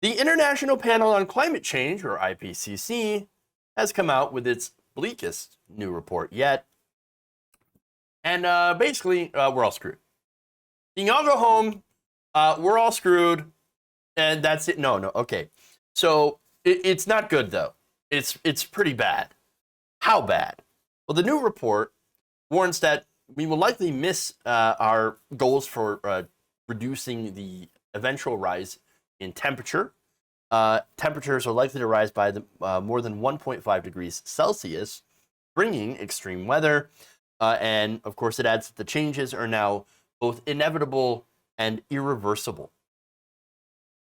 The International Panel on Climate Change, or IPCC, has come out with its bleakest new report yet. And basically, we're all screwed. You can all go home. We're all screwed. And that's it. No, okay. So it's not good, though. It's pretty bad. How bad? Well, the new report warns that we will likely miss our goals for reducing the eventual rise in temperature. Temperatures are likely to rise by more than 1.5 degrees Celsius, bringing extreme weather. And of course, it adds that the changes are now both inevitable and irreversible.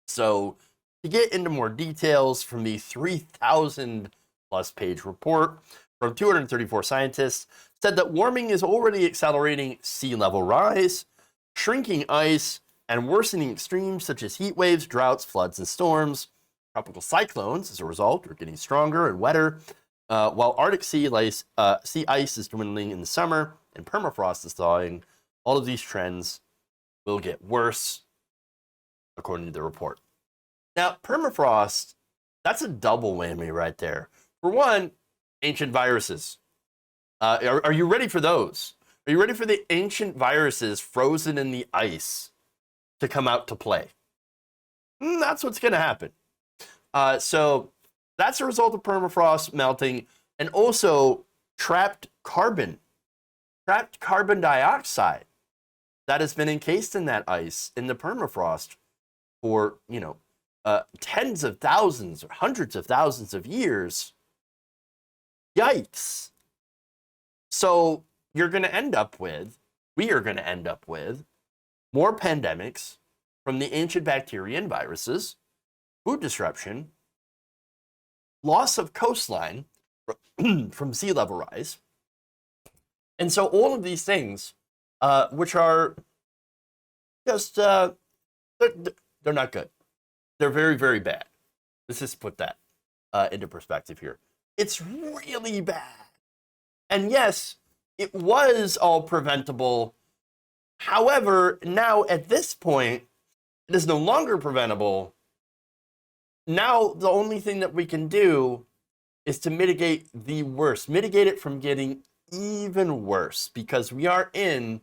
So, to get into more details from the 3,000 plus page report from 234 scientists, said that warming is already accelerating sea level rise, shrinking ice, and worsening extremes such as heat waves, droughts, floods, and storms. Tropical cyclones, as a result, are getting stronger and wetter, while Arctic sea ice is dwindling in the summer and permafrost is thawing. All of these trends will get worse, according to the report. Now, permafrost, that's a double whammy right there. For one, ancient viruses. Are you ready for those? Are you ready for the ancient viruses frozen in the ice to come out to play? That's what's going to happen. So that's a result of permafrost melting and also trapped carbon dioxide that has been encased in that ice in the permafrost for, tens of thousands or hundreds of thousands of years. Yikes. So we are going to end up with more pandemics from the ancient bacteria and viruses, food disruption, loss of coastline from sea level rise. And so all of these things, which are just, they're not good. They're very, very bad. Let's just put that into perspective here. It's really bad. And yes, it was all preventable. However, now at this point, it is no longer preventable. Now, the only thing that we can do is to mitigate the worst, mitigate it from getting even worse, because we are in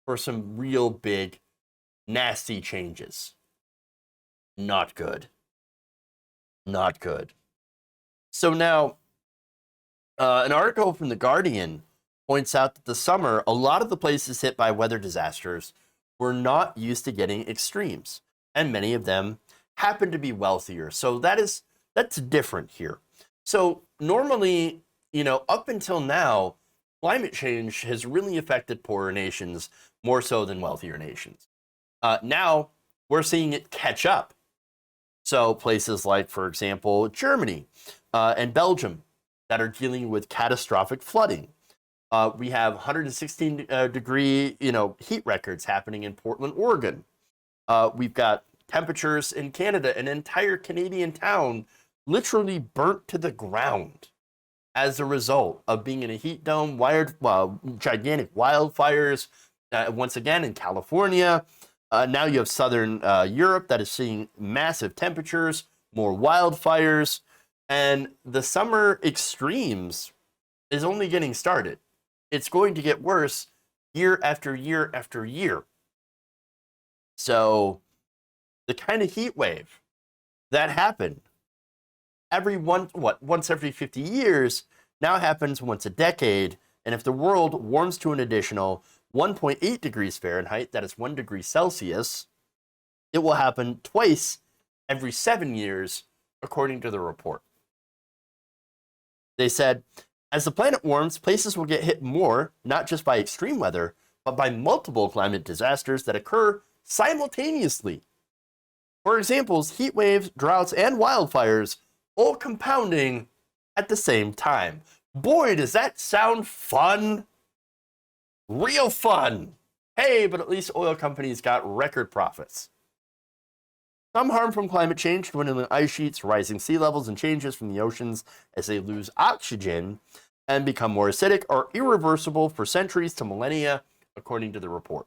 for some real big, nasty changes. Not good. Not good. So now, an article from The Guardian points out that this summer, a lot of the places hit by weather disasters were not used to getting extremes, and many of them happen to be wealthier. So that's different here. So normally, up until now, climate change has really affected poorer nations more so than wealthier nations. Now we're seeing it catch up. So places like, for example, Germany and Belgium that are dealing with catastrophic flooding. We have 116 degree, heat records happening in Portland, Oregon. We've got temperatures in Canada, an entire Canadian town literally burnt to the ground as a result of being in a heat dome, gigantic wildfires, once again in California. Now you have southern Europe that is seeing massive temperatures, more wildfires, and the summer extremes is only getting started. It's going to get worse year after year after year. So the kind of heat wave that happened once every 50 years now happens once a decade. And if the world warms to an additional 1.8 degrees Fahrenheit, that is 1 degree Celsius, it will happen twice every 7 years, according to the report. They said, as the planet warms, places will get hit more, not just by extreme weather, but by multiple climate disasters that occur simultaneously. For examples, heat waves, droughts, and wildfires all compounding at the same time. Boy, does that sound fun. Real fun. Hey, but at least oil companies got record profits. Some harm from climate change, dwindling ice sheets, rising sea levels, and changes from the oceans as they lose oxygen and become more acidic, are irreversible for centuries to millennia, according to the report.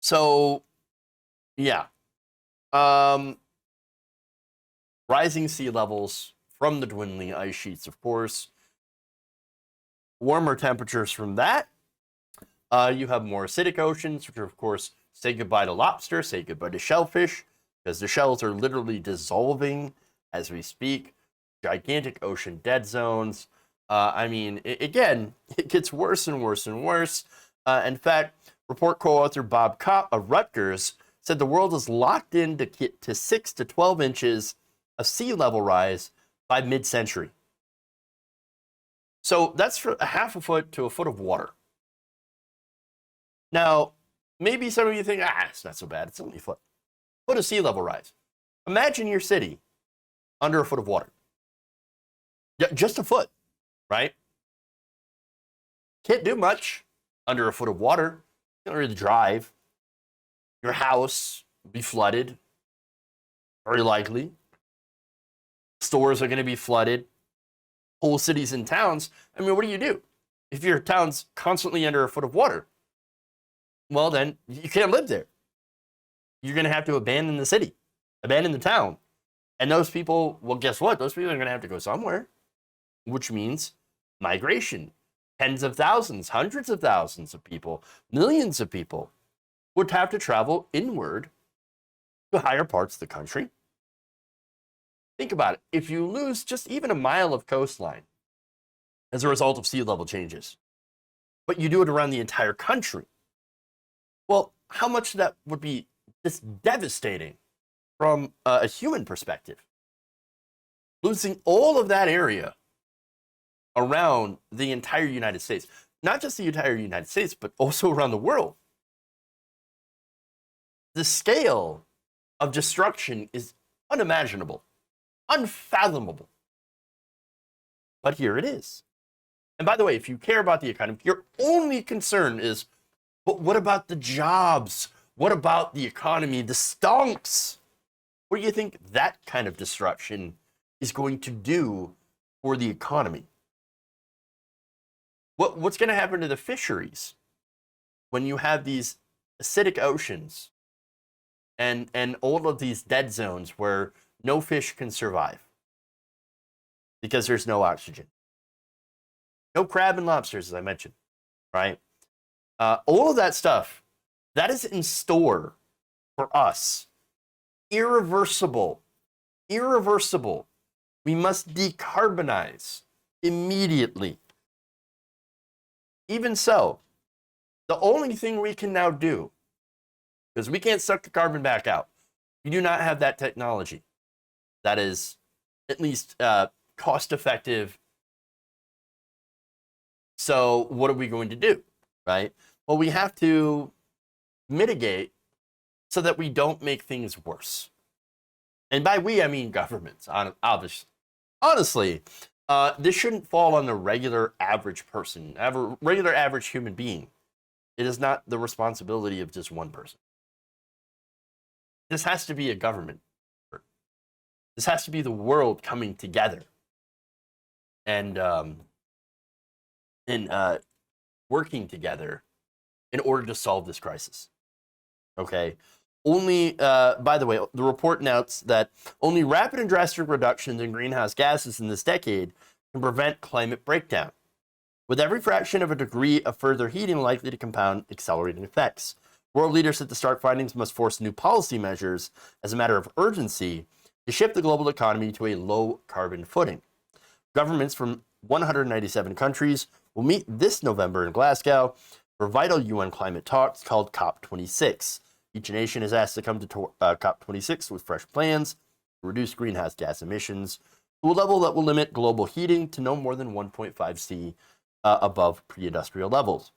So, yeah. Um, Rising sea levels from the dwindling ice sheets, of course. Warmer temperatures from that. You have more acidic oceans, which are, of course, say goodbye to lobster, say goodbye to shellfish, because the shells are literally dissolving as we speak. Gigantic ocean dead zones. Again, it gets worse and worse and worse. In fact, report co-author Bob Kopp of Rutgers said the world is locked in to get to 6 to 12 inches of sea level rise by mid-century. So that's for a half a foot to a foot of water. Now, maybe some of you think, it's not so bad. It's only a foot. Foot of sea level rise. Imagine your city under a foot of water. Yeah, just a foot, right? Can't do much under a foot of water. You don't really drive. Your house will be flooded, very likely. Stores are going to be flooded. Whole cities and towns. I mean, what do? If your town's constantly under a foot of water, well, then you can't live there. You're going to have to abandon the city, abandon the town. And those people, well, guess what? Those people are going to have to go somewhere, which means migration. Tens of thousands, hundreds of thousands of people, millions of people would have to travel inward to higher parts of the country. Think about it. If you lose just even a mile of coastline as a result of sea level changes, but you do it around the entire country, well, how much of that would be just devastating from a human perspective? Losing all of that area around the entire United States, not just the entire United States, but also around the world. The scale of destruction is unimaginable, unfathomable. But here it is. And by the way, if you care about the economy, your only concern is, but what about the jobs? What about the economy, the stonks? What do you think that kind of disruption is going to do for the economy? What's going to happen to the fisheries when you have these acidic oceans and all of these dead zones where no fish can survive because there's no oxygen? No crab and lobsters, as I mentioned, right? All of that stuff, that is in store for us. Irreversible. Irreversible. We must decarbonize immediately. Even so, the only thing we can now do, because we can't suck the carbon back out, we do not have that technology that is at least cost effective. So what are we going to do, right? Well, we have to mitigate so that we don't make things worse. And by we, I mean governments, obviously. Honestly, this shouldn't fall on the regular average person, regular average human being. It is not the responsibility of just one person. This has to be a government. This has to be the world coming together and working together in order to solve this crisis. Okay. Only, by the way, the report notes that only rapid and drastic reductions in greenhouse gases in this decade can prevent climate breakdown, with every fraction of a degree of further heating likely to compound accelerating effects. World leaders at the stark findings must force new policy measures as a matter of urgency to shift the global economy to a low-carbon footing. Governments from 197 countries will meet this November in Glasgow for vital UN climate talks called COP26. Each nation is asked to come to COP26 with fresh plans to reduce greenhouse gas emissions to a level that will limit global heating to no more than 1.5 C above pre-industrial levels.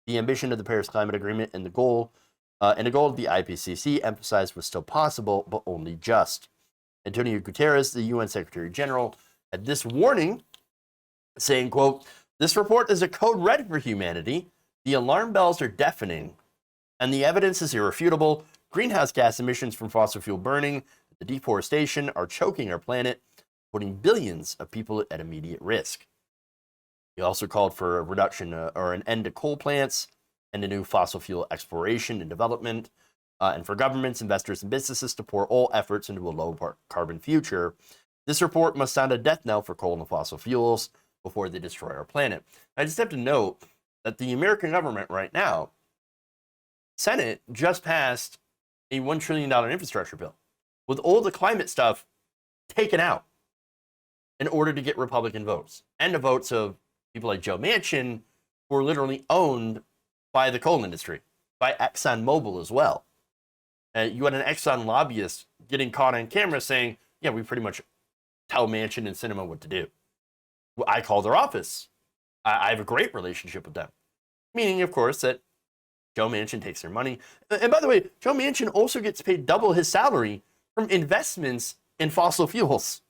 The ambition of the Paris Climate Agreement and the goal of the IPCC emphasized was still possible, but only just. Antonio Guterres, the UN Secretary General, had this warning, saying, quote, "This report is a code red for humanity. The alarm bells are deafening, and the evidence is irrefutable. Greenhouse gas emissions from fossil fuel burning, the deforestation are choking our planet, putting billions of people at immediate risk." He also called for a reduction or an end to coal plants and a new fossil fuel exploration and development. and for governments, investors, and businesses to pour all efforts into a low carbon future. This report must sound a death knell for coal and fossil fuels before they destroy our planet. I just have to note that the American government right now, Senate just passed a $1 trillion infrastructure bill with all the climate stuff taken out in order to get Republican votes and the votes of people like Joe Manchin, who are literally owned by the coal industry, by ExxonMobil as well. You had an Exxon lobbyist getting caught on camera saying, yeah, we pretty much tell Manchin and Sinema what to do. I call their office. I have a great relationship with them. Meaning, of course, that Joe Manchin takes their money. And by the way, Joe Manchin also gets paid double his salary from investments in fossil fuels.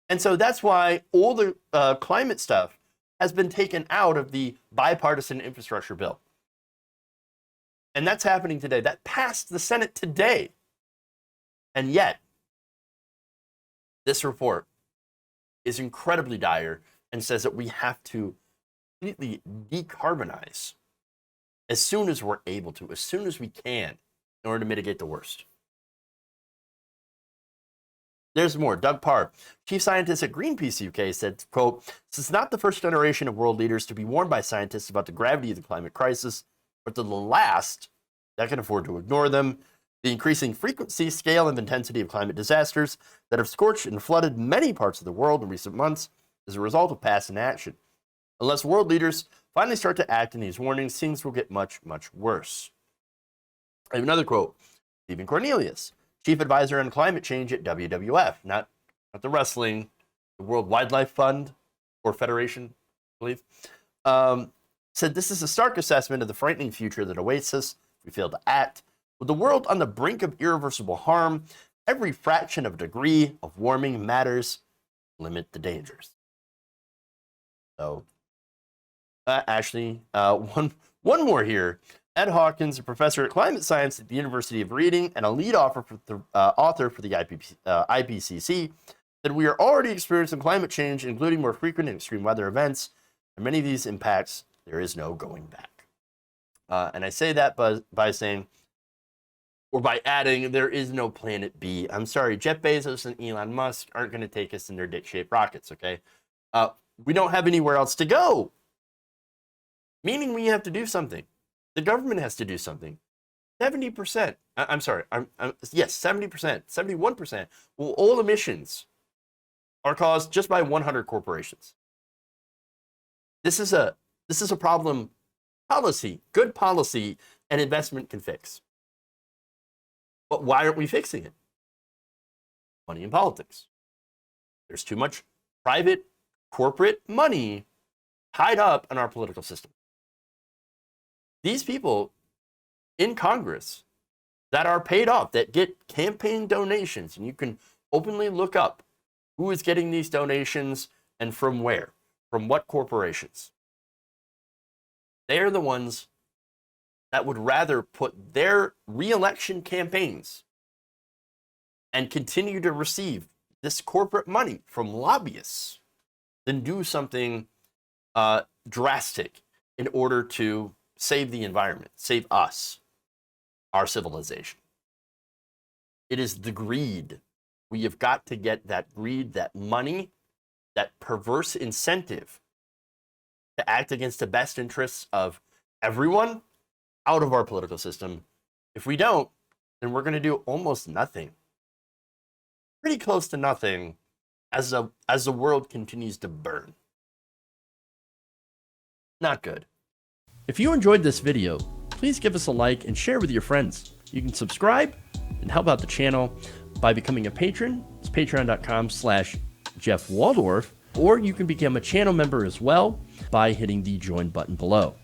And so that's why all the climate stuff has been taken out of the bipartisan infrastructure bill. And that's happening today. That passed the Senate today. And yet, this report is incredibly dire and says that we have to completely decarbonize as soon as we're able to, as soon as we can, in order to mitigate the worst. There's more. Doug Parr, chief scientist at Greenpeace UK, said, quote, "This is not the first generation of world leaders to be warned by scientists about the gravity of the climate crisis, but the last that can afford to ignore them. The increasing frequency, scale, and intensity of climate disasters that have scorched and flooded many parts of the world in recent months is a result of past inaction. Unless world leaders finally start to act in these warnings, things will get much, much worse." I have another quote. Stephen Cornelius, chief advisor on climate change at WWF, not the wrestling, the World Wildlife Fund or Federation, I believe, said, "This is a stark assessment of the frightening future that awaits us if we fail to act. With the world on the brink of irreversible harm, every fraction of a degree of warming matters. Limit the dangers." So, one more here. Ed Hawkins, a professor at climate science at the University of Reading and a lead author for the IPCC, said, "We are already experiencing climate change, including more frequent and extreme weather events. And many of these impacts, there is no going back." And I say that by saying, or by adding, there is no planet B. I'm sorry, Jeff Bezos and Elon Musk aren't going to take us in their dick-shaped rockets, okay? We don't have anywhere else to go. Meaning we have to do something. The government has to do something. 70%, yes, 70%, 71%, well, all emissions are caused just by 100 corporations. This is a problem good policy and investment can fix. But why aren't we fixing it? Money in politics. There's too much private, corporate money tied up in our political system. These people in Congress that are paid off, that get campaign donations, and you can openly look up who is getting these donations and from where, from what corporations. They are the ones that would rather put their re-election campaigns and continue to receive this corporate money from lobbyists than do something drastic in order to save the environment, save us, our civilization. It is the greed. We have got to get that greed, that money, that perverse incentive to act against the best interests of everyone out of our political system. If we don't, then we're going to do almost nothing. Pretty close to nothing as the world continues to burn. Not good. If you enjoyed this video, please give us a like and share with your friends. You can subscribe and help out the channel by becoming a patron. It's patreon.com/Jeff Waldorf, or you can become a channel member as well by hitting the join button below.